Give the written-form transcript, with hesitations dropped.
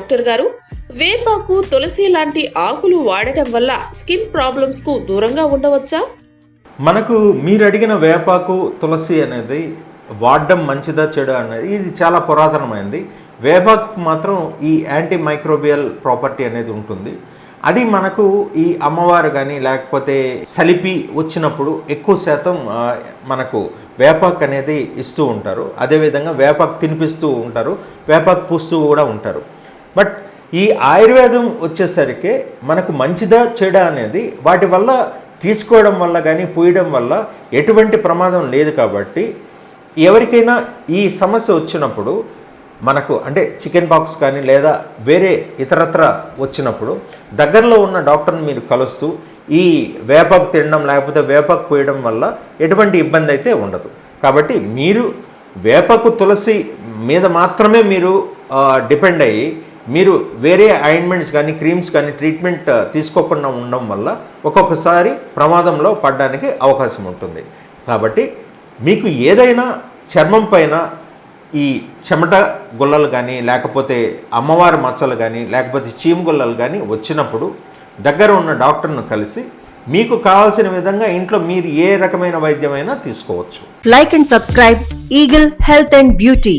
Doctor గారు, వేపాకు, తులసి లాంటి ఆకులు వాడటం వల్ల స్కిన్ ప్రాబ్లమ్స్ కు దూరంగా ఉండవచ్చా? మనకు మీరు అడిగిన వేపాకు, తులసి అనేది వాడడం మంచిదా చెడు అనేది ఇది చాలా పురాతనమైనది. వేపాకు మాత్రం ఈ యాంటీ మైక్రోబియల్ ప్రాపర్టీ అనేది ఉంటుంది. అది మనకు ఈ అమ్మవారు కానీ లేకపోతే సలిపి వచ్చినప్పుడు ఎక్కువ శాతం మనకు వేపాకు అనేది ఇస్తూ ఉంటారు. అదేవిధంగా వేపాకు తినిపిస్తూ ఉంటారు, వేపాకు పూస్తూ కూడా ఉంటారు. బట్ ఈ ఆయుర్వేదం వచ్చేసరికి మనకు మంచిదా చెడా అనేది వాటి వల్ల తీసుకోవడం వల్ల కానీ పూయడం వల్ల ఎటువంటి ప్రమాదం లేదు. కాబట్టి ఎవరికైనా ఈ సమస్య వచ్చినప్పుడు మనకు అంటే చికెన్ పాక్స్ కానీ లేదా వేరే ఇతరత్ర వచ్చినప్పుడు దగ్గరలో ఉన్న డాక్టర్ని మీరు కలుస్తూ ఈ వేపాకు తినడం లేకపోతే వేపాకు పోయడం వల్ల ఎటువంటి ఇబ్బంది అయితే ఉండదు. కాబట్టి మీరు వేపాకు, తులసి మీద మాత్రమే మీరు డిపెండ్ అయ్యి మీరు వేరే ఆయింట్మెంట్స్ కానీ క్రీమ్స్ కానీ ట్రీట్మెంట్ తీసుకోకుండా ఉండడం వల్ల ఒక్కొక్కసారి ప్రమాదంలో పడడానికి అవకాశం ఉంటుంది. కాబట్టి మీకు ఏదైనా చర్మం పైన ఈ చెమట గుల్లలు కానీ లేకపోతే అమ్మవారి మచ్చలు కానీ లేకపోతే చీము గుల్లలు కానీ వచ్చినప్పుడు దగ్గర ఉన్న డాక్టర్ను కలిసి మీకు కావాల్సిన విధంగా ఇంట్లో మీరు ఏ రకమైన వైద్యమైనా తీసుకోవచ్చు. Like and subscribe Eagle Health and Beauty.